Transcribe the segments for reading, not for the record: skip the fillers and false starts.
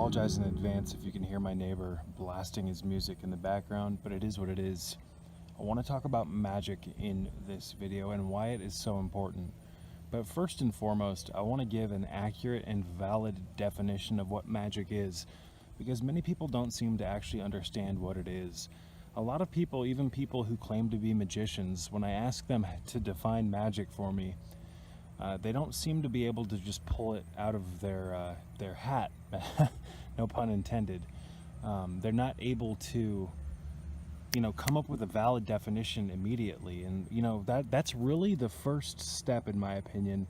apologize in advance if you can hear my neighbor blasting his music in the background, but it is what it is. I want to talk about magic in this video and why it is so important. But first and foremost, I want to give an accurate and valid definition of what magic is, because many people don't seem to actually understand what it is. A lot of people, even people who claim to be magicians, when I ask them to define magic for me, they don't seem to be able to just pull it out of their hat, no pun intended. They're not able to, come up with a valid definition immediately. And, that's really the first step, in my opinion,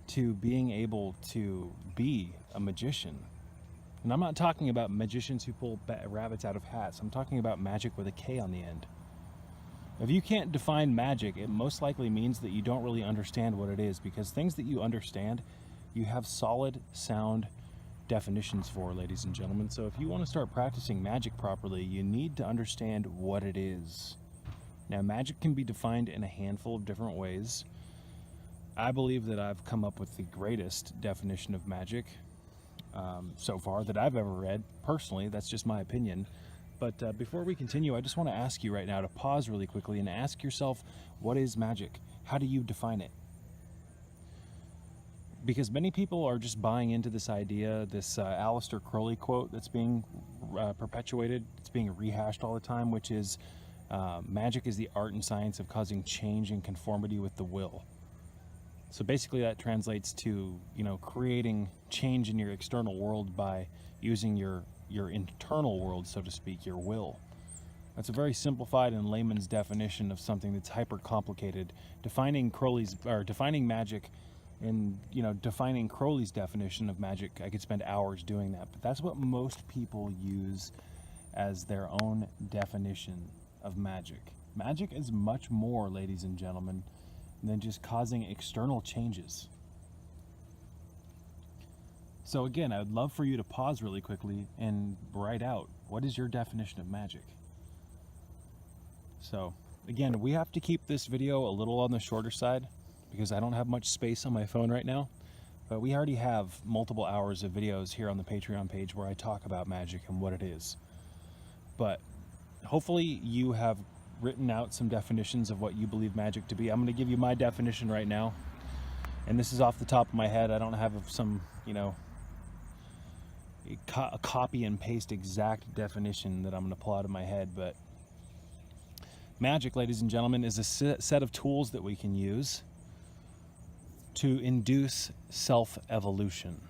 to being able to be a magician. And I'm not talking about magicians who pull rabbits out of hats. I'm talking about magic with a K on the end. If you can't define magic, it most likely means that you don't really understand what it is, because things that you understand, you have solid, sound definitions for, ladies and gentlemen. So if you want to start practicing magic properly, you need to understand what it is. Now, magic can be defined in a handful of different ways. I believe that I've come up with the greatest definition of magic so far that I've ever read. Personally, that's just my opinion. But before we continue, I just want to ask you right now to pause really quickly and ask yourself, what is magic? How do you define it? Because many people are just buying into this idea, this Aleister Crowley quote that's being perpetuated, it's being rehashed all the time, which is magic is the art and science of causing change in conformity with the will. So basically that translates to, creating change in your external world by using your internal world, so to speak, your will. That's a very simplified and layman's definition of something that's hyper complicated. Defining magic and, defining Crowley's definition of magic, I could spend hours doing that, but that's what most people use as their own definition of magic. Magic is much more, ladies and gentlemen, than just causing external changes. So again, I would love for you to pause really quickly and write out, what is your definition of magic? So again, we have to keep this video a little on the shorter side because I don't have much space on my phone right now, but we already have multiple hours of videos here on the Patreon page where I talk about magic and what it is. But hopefully you have written out some definitions of what you believe magic to be. I'm going to give you my definition right now, and this is off the top of my head. I don't have some, a copy and paste exact definition that I'm going to pull out of my head, but magic, ladies and gentlemen, is a set of tools that we can use to induce self-evolution.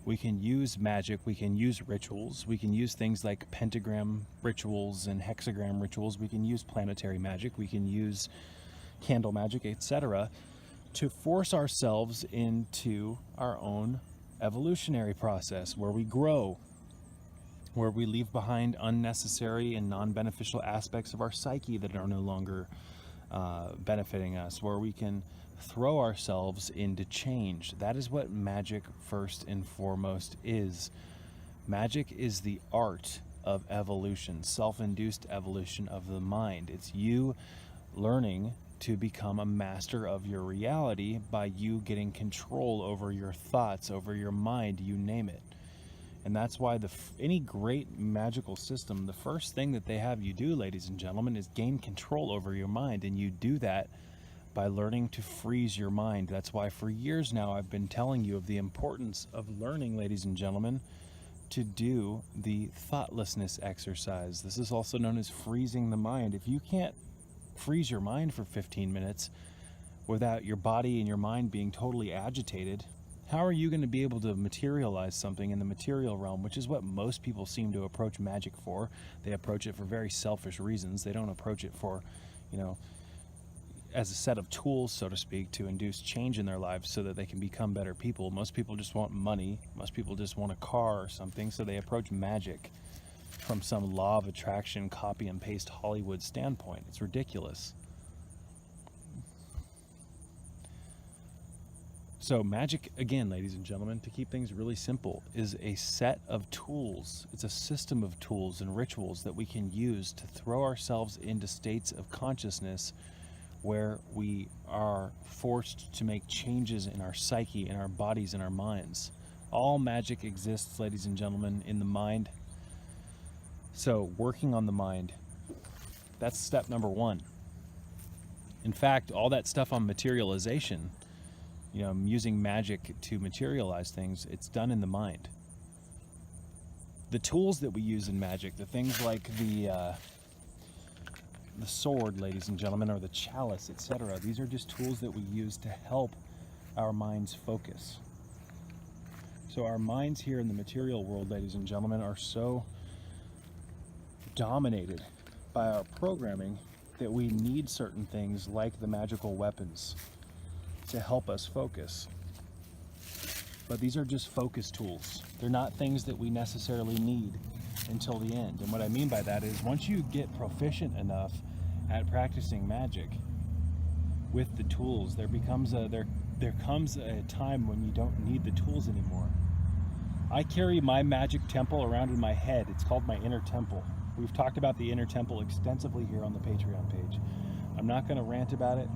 We can use magic, we can use rituals, we can use things like pentagram rituals and hexagram rituals, we can use planetary magic, we can use candle magic, etc., to force ourselves into our own evolutionary process where we grow, where we leave behind unnecessary and non-beneficial aspects of our psyche that are no longer benefiting us, where we can throw ourselves into change. That is what magic first and foremost is. Magic is the art of evolution, self-induced evolution of the mind. It's you learning to become a master of your reality by you getting control over your thoughts, over your mind, you name it. And that's why any great magical system, the first thing that they have you do, ladies and gentlemen, is gain control over your mind. And you do that by learning to freeze your mind. That's why for years now I've been telling you of the importance of learning, ladies and gentlemen, to do the thoughtlessness exercise. This is also known as freezing the mind. If you can't freeze your mind for 15 minutes without your body and your mind being totally agitated, how are you going to be able to materialize something in the material realm, which is what most people seem to approach magic for? They approach it for very selfish reasons. They don't approach it for, as a set of tools, so to speak, to induce change in their lives so that they can become better people. Most people just want money. Most people just want a car or something, so they approach magic from some law of attraction, copy and paste Hollywood standpoint. It's ridiculous. So magic, again, ladies and gentlemen, to keep things really simple, is a set of tools. It's a system of tools and rituals that we can use to throw ourselves into states of consciousness where we are forced to make changes in our psyche, in our bodies, in our minds. All magic exists, ladies and gentlemen, in the mind. So working on the mind, that's step number one. In fact, all that stuff on materialization, using magic to materialize things, it's done in the mind. The tools that we use in magic, the things like the sword, ladies and gentlemen, or the chalice, etc., these are just tools that we use to help our minds focus. So our minds here in the material world, ladies and gentlemen, are so dominated by our programming that we need certain things like the magical weapons to help us focus. But these are just focus tools. They're not things that we necessarily need until the end. And what I mean by that is once you get proficient enough at practicing magic with the tools, there comes a time when you don't need the tools anymore. I carry my magic temple around in my head. It's called my inner temple. We've talked about the inner temple extensively here on the Patreon page. I'm not going to rant about it,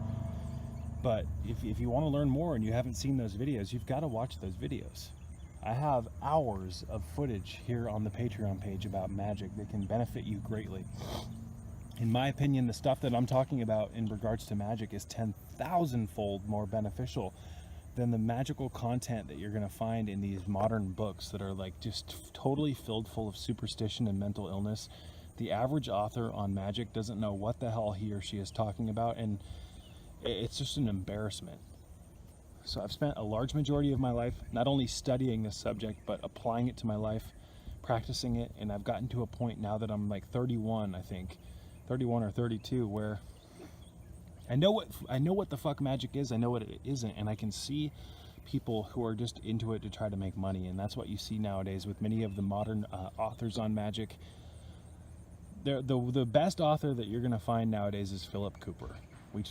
but if you want to learn more and you haven't seen those videos, you've got to watch those videos. I have hours of footage here on the Patreon page about magic that can benefit you greatly. In my opinion, the stuff that I'm talking about in regards to magic is 10,000-fold more beneficial than the magical content that you're going to find in these modern books that are like just totally filled full of superstition and mental illness. The average author on magic doesn't know what the hell he or she is talking about, and it's just an embarrassment. So I've spent a large majority of my life not only studying this subject, but applying it to my life, practicing it, and I've gotten to a point now that I'm like 31, I think, 31 or 32, where I know what the fuck magic is, I know what it isn't, and I can see people who are just into it to try to make money, and that's what you see nowadays with many of the modern authors on magic. The best author that you're going to find nowadays is Philip Cooper.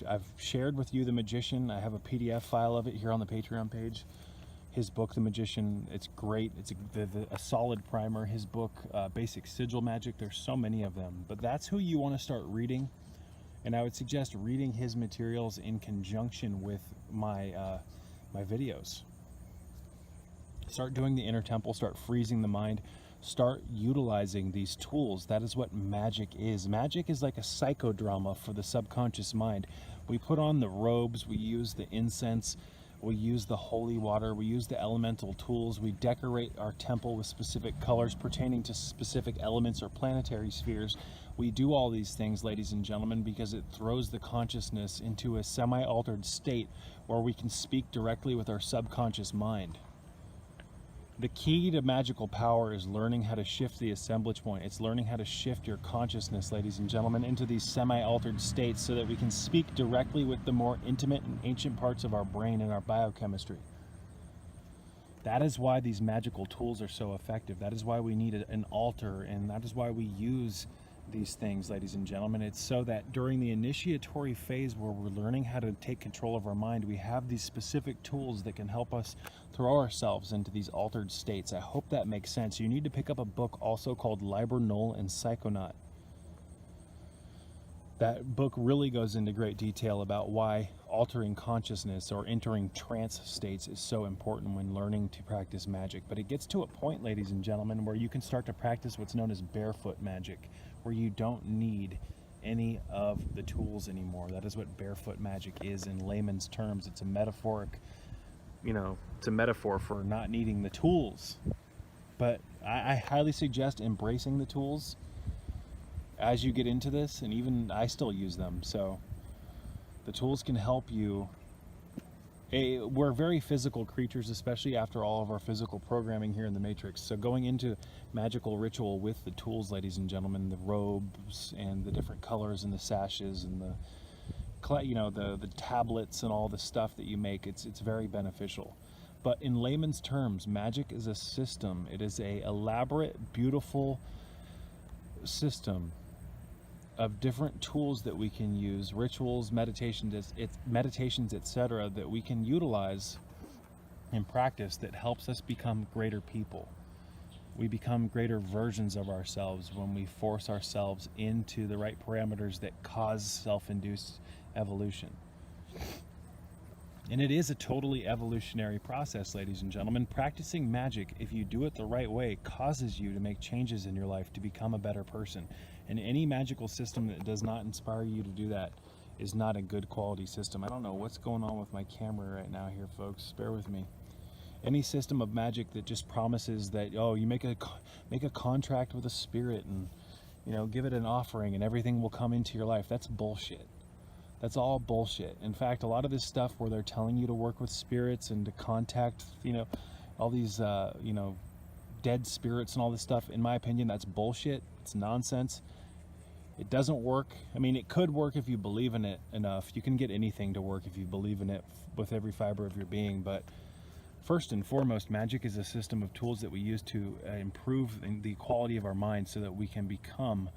I've shared with you The Magician. I have a PDF file of it here on the Patreon page. His book, The Magician, it's great. It's a solid primer. His book, Basic Sigil Magic, there's so many of them. But that's who you want to start reading. And I would suggest reading his materials in conjunction with my videos. Start doing the inner temple, start freezing the mind, start utilizing these tools. That is what magic is. Magic is like a psychodrama for the subconscious mind. We put on the robes, we use the incense, we use the holy water, we use the elemental tools, we decorate our temple with specific colors pertaining to specific elements or planetary spheres. We do all these things, ladies and gentlemen, because it throws the consciousness into a semi-altered state where we can speak directly with our subconscious mind. The key to magical power is learning how to shift the assemblage point. It's learning how to shift your consciousness, ladies and gentlemen, into these semi-altered states so that we can speak directly with the more intimate and ancient parts of our brain and our biochemistry. That is why these magical tools are so effective. That is why we need an altar, and that is why we use these things, ladies and gentlemen. It's so that during the initiatory phase where we're learning how to take control of our mind, we have these specific tools that can help us throw ourselves into these altered states. I hope that makes sense. You need to pick up a book also called Liber Null and Psychonaut. That book really goes into great detail about why altering consciousness or entering trance states is so important when learning to practice magic. But it gets to a point, ladies and gentlemen, where you can start to practice what's known as barefoot magic, where you don't need any of the tools anymore. That is what barefoot magic is in layman's terms. It's a metaphoric, it's a metaphor for not needing the tools. But I highly suggest embracing the tools as you get into this, and even I still use them. So the tools can help you. We're very physical creatures, especially after all of our physical programming here in the Matrix. So going into magical ritual with the tools, ladies and gentlemen, the robes and the different colors and the sashes and the tablets and all the stuff that you make, it's very beneficial. But in layman's terms, magic is a system. It is a elaborate, beautiful system of different tools that we can use, rituals, meditations, etc., that we can utilize and practice that helps us become greater people. We become greater versions of ourselves when we force ourselves into the right parameters that cause self-induced evolution. And it is a totally evolutionary process, ladies and gentlemen. Practicing magic, if you do it the right way, causes you to make changes in your life to become a better person. And any magical system that does not inspire you to do that is not a good quality system. I don't know what's going on with my camera right now here, folks. Bear with me. Any system of magic that just promises that, oh, you make a contract with a spirit and, you know, give it an offering and everything will come into your life, that's bullshit. That's all bullshit. In fact, a lot of this stuff where they're telling you to work with spirits and to contact, you know, all these, you know, dead spirits and all this stuff, in my opinion, that's bullshit. It's nonsense. It doesn't work. I mean, it could work if you believe in it enough. You can get anything to work if you believe in it with every fiber of your being. But first and foremost, magic is a system of tools that we use to improve the quality of our mind so that we can become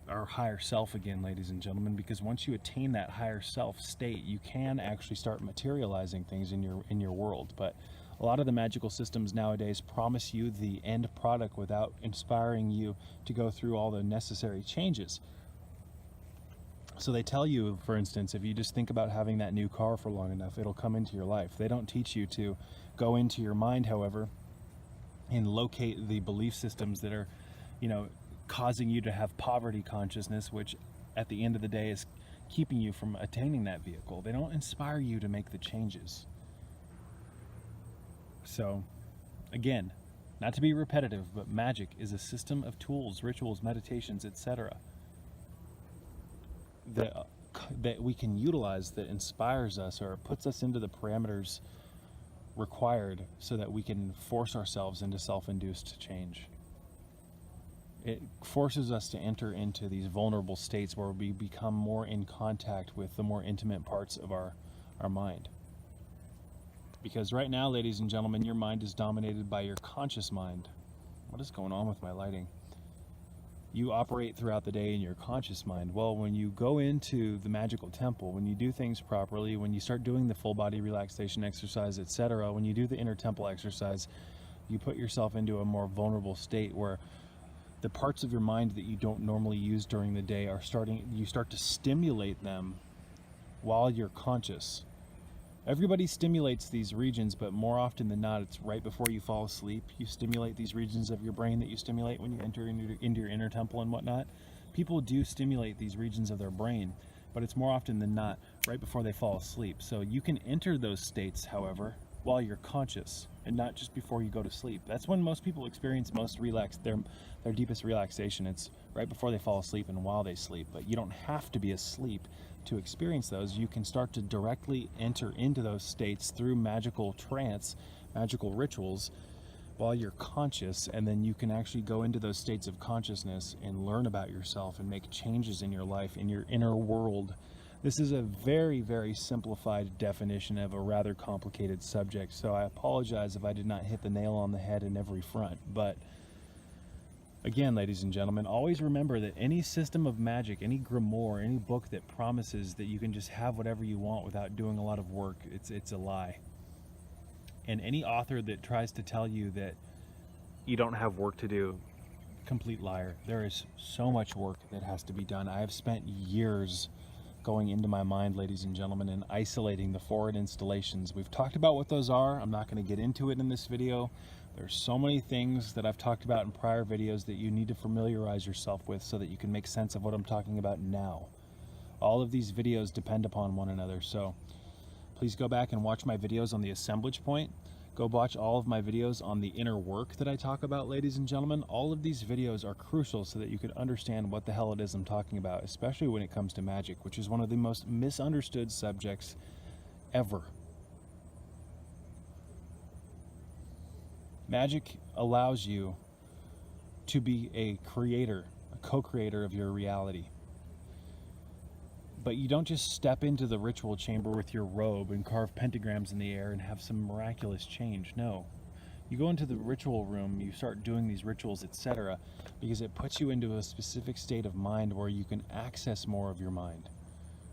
our higher self again, ladies and gentlemen, because once you attain that higher self state, you can actually start materializing things in your world. But a lot of the magical systems nowadays promise you the end product without inspiring you to go through all the necessary changes. So they tell you, for instance, if you just think about having that new car for long enough, it'll come into your life. They don't teach you to go into your mind, however, and locate the belief systems that are, you know, causing you to have poverty consciousness, which at the end of the day is keeping you from attaining that vehicle. They don't inspire you to make the changes. So, again, not to be repetitive, but magic is a system of tools, rituals, meditations, etc. that we can utilize that inspires us or puts us into the parameters required so that we can force ourselves into self-induced change. It forces us to enter into these vulnerable states where we become more in contact with the more intimate parts of our mind. Because right now, ladies and gentlemen, your mind is dominated by your conscious mind. What is going on with my lighting? You operate throughout the day in your conscious mind. Well, when you go into the magical temple, when you do things properly, when you start doing the full body relaxation exercise, etc., when you do the inner temple exercise, you put yourself into a more vulnerable state where the parts of your mind that you don't normally use during the day you start to stimulate them while you're conscious. Everybody stimulates these regions, but more often than not, it's right before you fall asleep. You stimulate these regions of your brain that you stimulate when you enter into your inner temple and whatnot. People do stimulate these regions of their brain, but it's more often than not right before they fall asleep. So you can enter those states, however, while you're conscious and not just before you go to sleep. That's when most people experience their deepest relaxation. It's right before they fall asleep and while they sleep. But you don't have to be asleep to experience those. You can start to directly enter into those states through magical trance, magical rituals while you're conscious, and then you can actually go into those states of consciousness and learn about yourself and make changes in your life, in your inner world. This is a very, very simplified definition of a rather complicated subject, so I apologize if I did not hit the nail on the head in every front. But again, ladies and gentlemen, always remember that any system of magic, any grimoire, any book that promises that you can just have whatever you want without doing a lot of work, it's a lie. And any author that tries to tell you that you don't have work to do, complete liar. There is so much work that has to be done. I have spent years going into my mind, ladies and gentlemen, and isolating the foreign installations. We've talked about what those are. I'm not going to get into it in this video. There's so many things that I've talked about in prior videos that you need to familiarize yourself with so that you can make sense of what I'm talking about now. All of these videos depend upon one another, so please go back and watch my videos on the assemblage point. Go watch all of my videos on the inner work that I talk about, ladies and gentlemen. All of these videos are crucial so that you can understand what the hell it is I'm talking about, especially when it comes to magic, which is one of the most misunderstood subjects ever. Magic allows you to be a creator, a co-creator of your reality. But you don't just step into the ritual chamber with your robe and carve pentagrams in the air and have some miraculous change. No. You go into the ritual room, you start doing these rituals, etc., because it puts you into a specific state of mind where you can access more of your mind.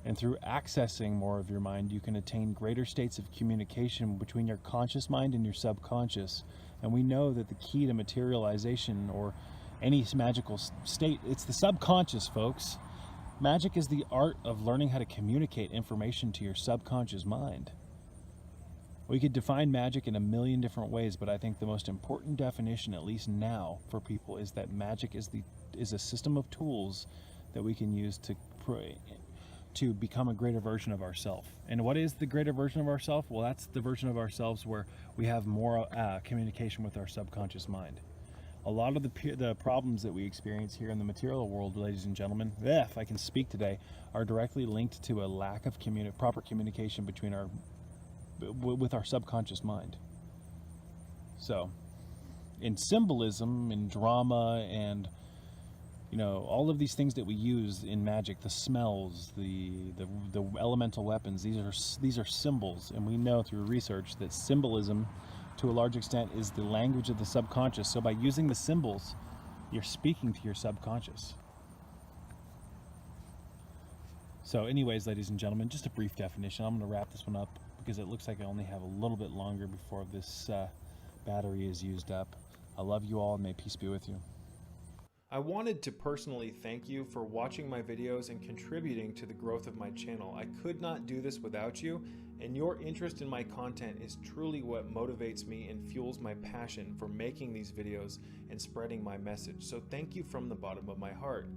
And through accessing more of your mind, you can attain greater states of communication between your conscious mind and your subconscious. And we know that the key to materialization or any magical state, it's the subconscious, folks. Magic is the art of learning how to communicate information to your subconscious mind. We could define magic in a million different ways, but I think the most important definition, at least now for people, is that magic is a system of tools that we can use to become a greater version of ourselves. And what is the greater version of ourselves? Well, that's the version of ourselves where we have more communication with our subconscious mind. A lot of the problems that we experience here in the material world, ladies and gentlemen, if I can speak today, are directly linked to a lack of proper communication with our subconscious mind. So, in symbolism, in drama, and all of these things that we use in magic, the smells, the elemental weapons, these are symbols, and we know through research that symbolism, to a large extent, is the language of the subconscious. So by using the symbols, you're speaking to your subconscious. So anyways, ladies and gentlemen, just a brief definition. I'm going to wrap this one up because it looks like I only have a little bit longer before this battery is used up. I love you all, and may peace be with you. I wanted to personally thank you for watching my videos and contributing to the growth of my channel. I could not do this without you, and your interest in my content is truly what motivates me and fuels my passion for making these videos and spreading my message. So thank you from the bottom of my heart.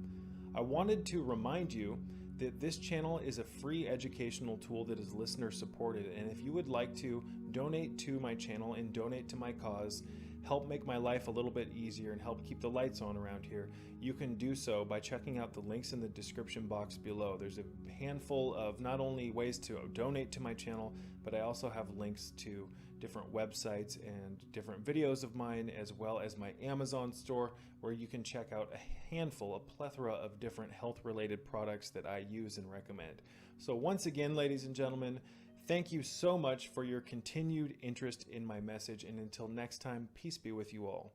I wanted to remind you that this channel is a free educational tool that is listener supported, and if you would like to donate to my channel and donate to my cause, help make my life a little bit easier and help keep the lights on around here, you can do so by checking out the links in the description box below. There's a handful of not only ways to donate to my channel, but I also have links to different websites and different videos of mine, as well as my Amazon store, where you can check out a plethora of different health-related products that I use and recommend. So once again, ladies and gentlemen, thank you so much for your continued interest in my message, and until next time, peace be with you all.